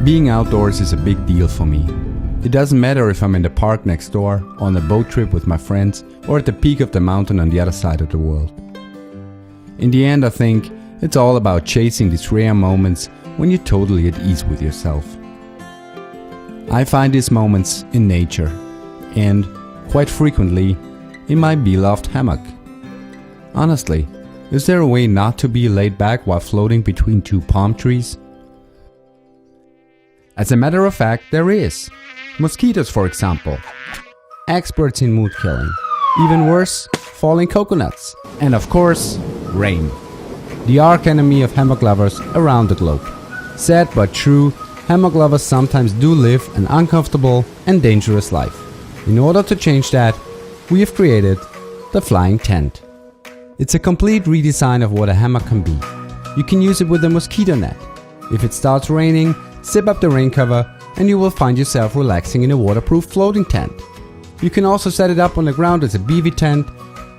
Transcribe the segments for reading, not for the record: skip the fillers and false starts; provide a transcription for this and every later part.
Being outdoors is a big deal for me. It doesn't matter if I'm in the park next door, on a boat trip with my friends, or at the peak of the mountain on the other side of the world. In the end, I think it's all about chasing these rare moments when you're totally at ease with yourself. I find these moments in nature and, quite frequently, in my beloved hammock. Honestly, is there a way not to be laid back while floating between two palm trees? As a matter of fact, there is. Mosquitoes, for example. Experts in mood killing. Even worse, falling coconuts. And of course, rain. The arch enemy of hammock lovers around the globe. Sad but true, hammock lovers sometimes do live an uncomfortable and dangerous life. In order to change that, we have created the flying tent. It's a complete redesign of what a hammock can be. You can use it with a mosquito net. If it starts raining, zip up the rain cover and you will find yourself relaxing in a waterproof floating tent. You can also set it up on the ground as a BV tent,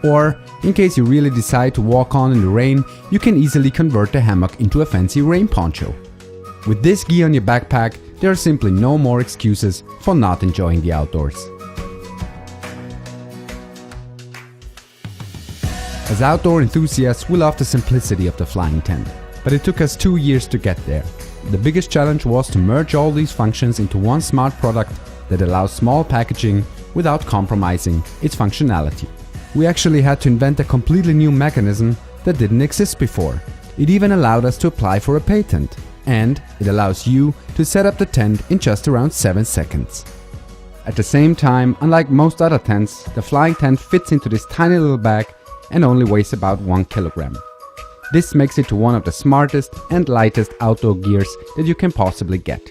or in case you really decide to walk on in the rain, you can easily convert the hammock into a fancy rain poncho. With this gear on your backpack, there are simply no more excuses for not enjoying the outdoors. As outdoor enthusiasts, we love the simplicity of the flying tent, but it took us 2 years to get there. The biggest challenge was to merge all these functions into one smart product that allows small packaging without compromising its functionality. We actually had to invent a completely new mechanism that didn't exist before. It even allowed us to apply for a patent, and it allows you to set up the tent in just around 7 seconds. At the same time, unlike most other tents, the flying tent fits into this tiny little bag and only weighs about 1 kilogram. This makes it to one of the smartest and lightest outdoor gears that you can possibly get.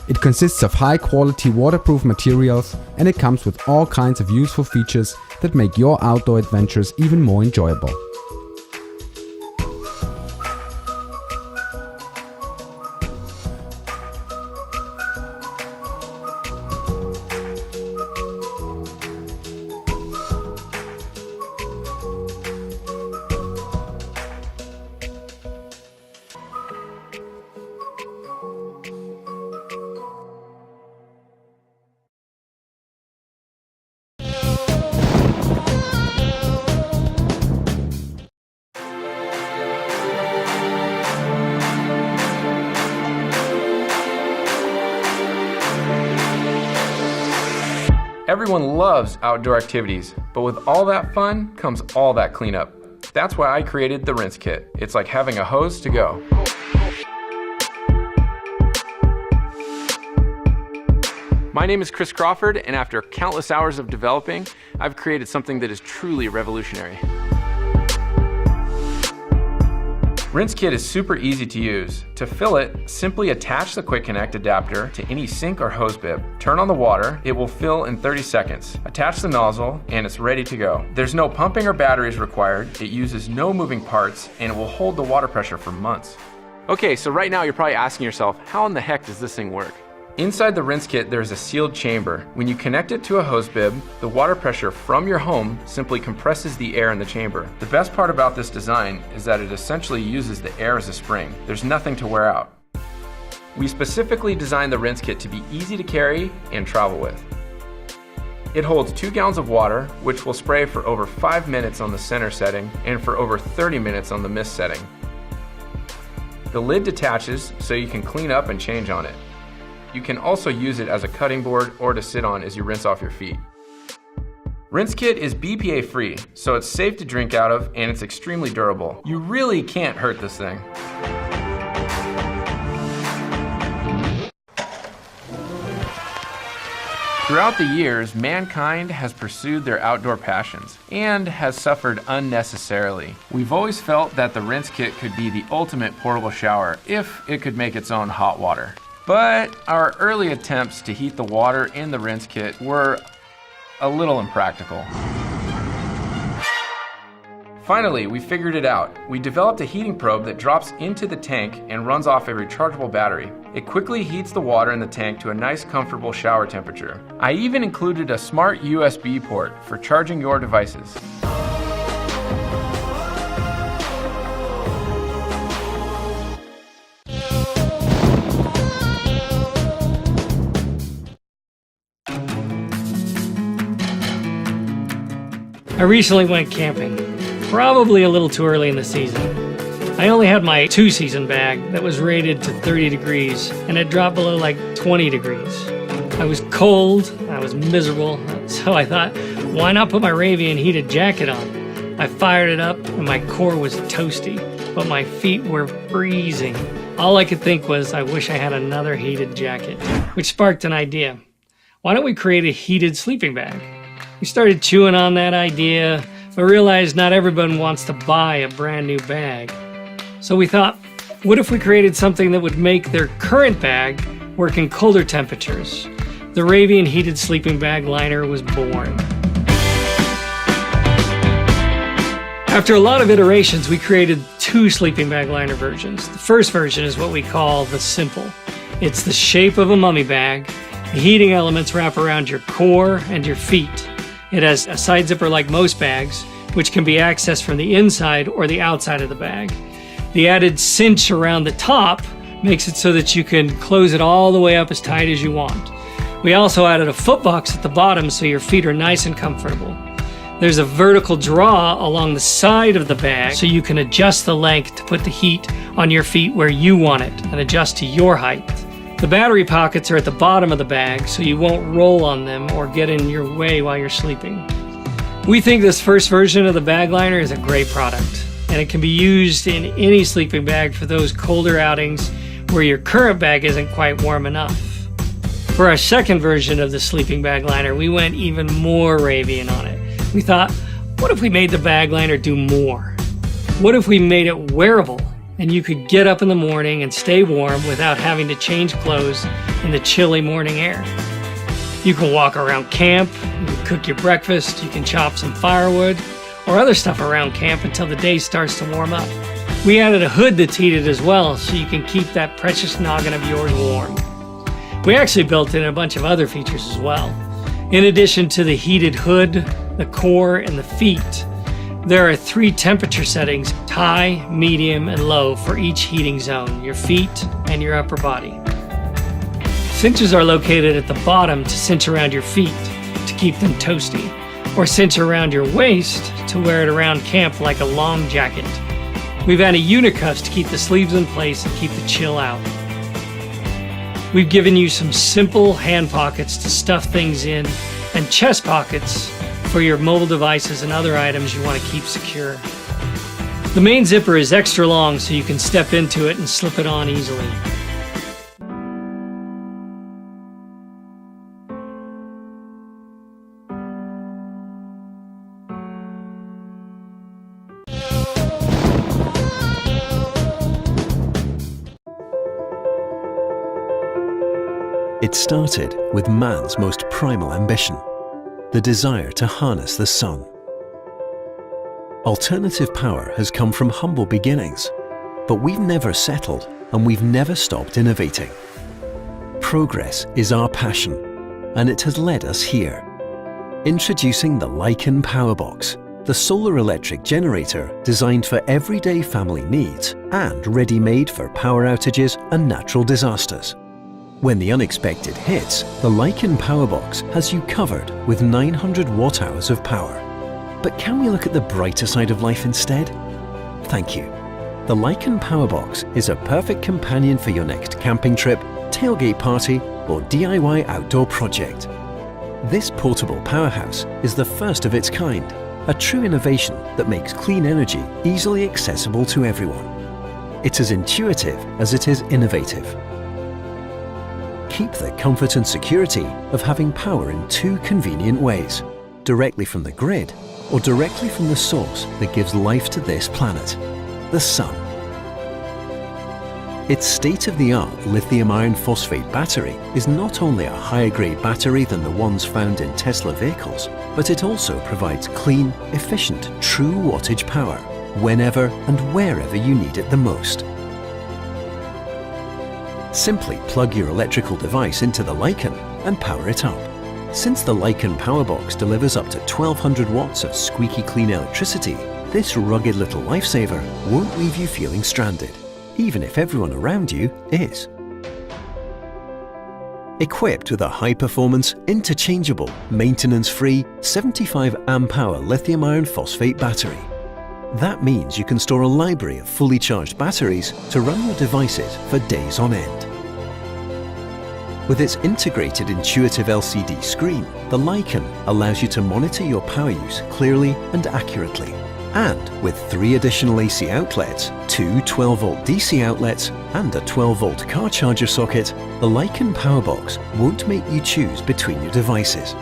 It consists of high quality waterproof materials, and it comes with all kinds of useful features that make your outdoor adventures even more enjoyable. Everyone loves outdoor activities, but with all that fun comes all that cleanup. That's why I created the rinse kit. It's like having a hose to go. My name is Chris Crawford, and after countless hours of developing, I've created something that is truly revolutionary. Rinse kit is super easy to use. To fill it, simply attach the quick connect adapter to any sink or hose bib. Turn on the water, it will fill in 30 seconds. Attach the nozzle, and it's ready to go. There's no pumping or batteries required, it uses no moving parts, and it will hold the water pressure for months. Okay, so right now you're probably asking yourself, how in the heck does this thing work? Inside the rinse kit, there's a sealed chamber. When you connect it to a hose bib, the water pressure from your home simply compresses the air in the chamber. The best part about this design is that it essentially uses the air as a spring. There's nothing to wear out. We specifically designed the rinse kit to be easy to carry and travel with. It holds 2 gallons of water, which will spray for over 5 minutes on the center setting and for over 30 minutes on the mist setting. The lid detaches so you can clean up and change on it. You can also use it as a cutting board or to sit on as you rinse off your feet. Rinse kit is BPA free, so it's safe to drink out of and it's extremely durable. You really can't hurt this thing. Throughout the years, mankind has pursued their outdoor passions and has suffered unnecessarily. We've always felt that the rinse kit could be the ultimate portable shower if it could make its own hot water. But our early attempts to heat the water in the rinse kit were a little impractical. Finally, we figured it out. We developed a heating probe that drops into the tank and runs off a rechargeable battery. It quickly heats the water in the tank to a nice, comfortable shower temperature. I even included a smart USB port for charging your devices. I recently went camping, probably a little too early in the season. I only had my 2-season bag that was rated to 30 degrees, and it dropped below like 20 degrees. I was cold, I was miserable, so I thought, why not put my Ravian heated jacket on? I fired it up, and my core was toasty, but my feet were freezing. All I could think was, I wish I had another heated jacket, which sparked an idea. Why don't we create a heated sleeping bag? We started chewing on that idea, but realized not everyone wants to buy a brand new bag. So we thought, what if we created something that would make their current bag work in colder temperatures? The Ravian heated sleeping bag liner was born. After a lot of iterations, we created 2 sleeping bag liner versions. The first version is what we call the Simple. It's the shape of a mummy bag. The heating elements wrap around your core and your feet. It has a side zipper like most bags, which can be accessed from the inside or the outside of the bag. The added cinch around the top makes it so that you can close it all the way up as tight as you want. We also added a foot box at the bottom so your feet are nice and comfortable. There's a vertical draw along the side of the bag so you can adjust the length to put the heat on your feet where you want it and adjust to your height. The battery pockets are at the bottom of the bag so you won't roll on them or get in your way while you're sleeping. We think this first version of the bag liner is a great product, and it can be used in any sleeping bag for those colder outings where your current bag isn't quite warm enough. For our second version of the sleeping bag liner, we went even more Ravian on it. We thought, what if we made the bag liner do more? What if we made it wearable and you could get up in the morning and stay warm without having to change clothes in the chilly morning air? You can walk around camp, you can cook your breakfast, you can chop some firewood or other stuff around camp until the day starts to warm up. We added a hood that's heated as well so you can keep that precious noggin of yours warm. We actually built in a bunch of other features as well. In addition to the heated hood, the core, and the feet, there are 3 temperature settings, high, medium, and low for each heating zone, your feet and your upper body. Cinches are located at the bottom to cinch around your feet to keep them toasty, or cinch around your waist to wear it around camp like a long jacket. We've added unicuffs to keep the sleeves in place and keep the chill out. We've given you some simple hand pockets to stuff things in and chest pockets for your mobile devices and other items you want to keep secure. The main zipper is extra long so you can step into it and slip it on easily. It started with man's most primal ambition, the desire to harness the sun. Alternative power has come from humble beginnings, but we've never settled and we've never stopped innovating. Progress is our passion, and it has led us here. Introducing the Lycan Powerbox, the solar electric generator designed for everyday family needs and ready-made for power outages and natural disasters. When the unexpected hits, the Lycan Powerbox has you covered with 900 watt-hours of power. But can we look at the brighter side of life instead? Thank you. The Lycan Powerbox is a perfect companion for your next camping trip, tailgate party, or DIY outdoor project. This portable powerhouse is the first of its kind, a true innovation that makes clean energy easily accessible to everyone. It's as intuitive as it is innovative. Keep the comfort and security of having power in 2 convenient ways, directly from the grid or directly from the source that gives life to this planet, the sun. Its state-of-the-art lithium iron phosphate battery is not only a higher-grade battery than the ones found in Tesla vehicles, but it also provides clean, efficient, true wattage power whenever and wherever you need it the most. Simply plug your electrical device into the Lycan and power it up. Since the Lycan Powerbox delivers up to 1200 watts of squeaky clean electricity, this rugged little lifesaver won't leave you feeling stranded, even if everyone around you is. Equipped with a high-performance, interchangeable, maintenance-free 75 amp-hour lithium iron phosphate battery. That means you can store a library of fully charged batteries to run your devices for days on end. With its integrated intuitive LCD screen, the Lycan allows you to monitor your power use clearly and accurately. And with 3 additional AC outlets, 2 12-volt DC outlets, and a 12-volt car charger socket, the Lycan Powerbox won't make you choose between your devices.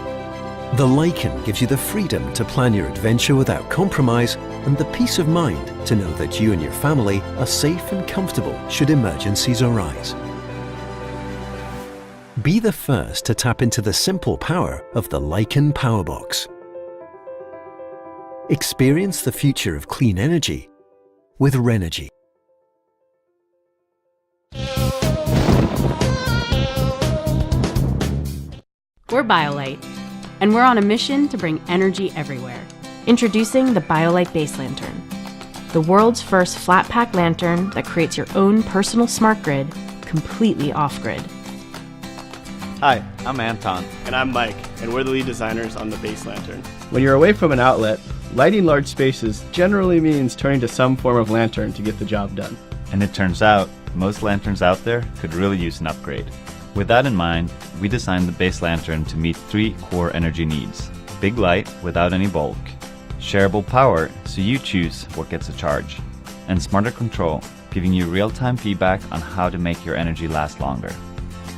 The Lycan gives you the freedom to plan your adventure without compromise and the peace of mind to know that you and your family are safe and comfortable should emergencies arise. Be the first to tap into the simple power of the Lycan Powerbox. Experience the future of clean energy with Renogy. We're BioLite, and we're on a mission to bring energy everywhere. Introducing the BioLite Base Lantern, the world's first flat-pack lantern that creates your own personal smart grid, completely off-grid. Hi, I'm Anton. And I'm Mike, and we're the lead designers on the Base Lantern. When you're away from an outlet, lighting large spaces generally means turning to some form of lantern to get the job done. And it turns out, most lanterns out there could really use an upgrade. With that in mind, we designed the Base Lantern to meet 3 core energy needs. Big light without any bulk, shareable power so you choose what gets a charge, and smarter control, giving you real-time feedback on how to make your energy last longer.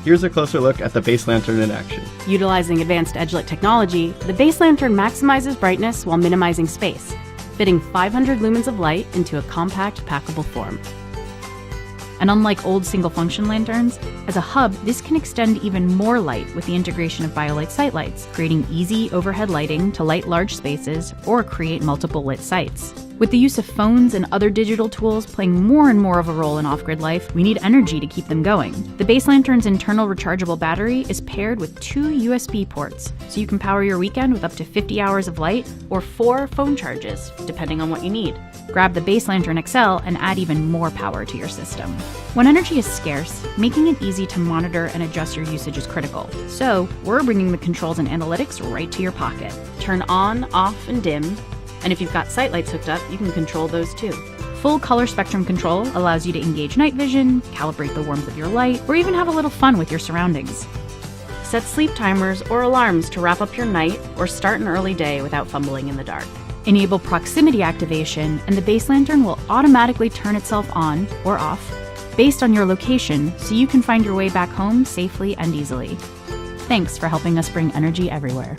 Here's a closer look at the Base Lantern in action. Utilizing advanced edge-lit technology, the Base Lantern maximizes brightness while minimizing space, fitting 500 lumens of light into a compact, packable form. And unlike old single-function lanterns, as a hub, this can extend even more light with the integration of BioLite site lights, creating easy overhead lighting to light large spaces or create multiple lit sites. With the use of phones and other digital tools playing more and more of a role in off-grid life, we need energy to keep them going. The Base Lantern's internal rechargeable battery is paired with 2 USB ports, so you can power your weekend with up to 50 hours of light or 4 phone charges, depending on what you need. Grab the Base Lantern XL and add even more power to your system. When energy is scarce, making it easy to monitor and adjust your usage is critical. So, we're bringing the controls and analytics right to your pocket. Turn on, off, and dim. And if you've got sight lights hooked up, you can control those too. Full color spectrum control allows you to engage night vision, calibrate the warmth of your light, or even have a little fun with your surroundings. Set sleep timers or alarms to wrap up your night or start an early day without fumbling in the dark. Enable proximity activation, and the Base Lantern will automatically turn itself on or off based on your location so you can find your way back home safely and easily. Thanks for helping us bring energy everywhere.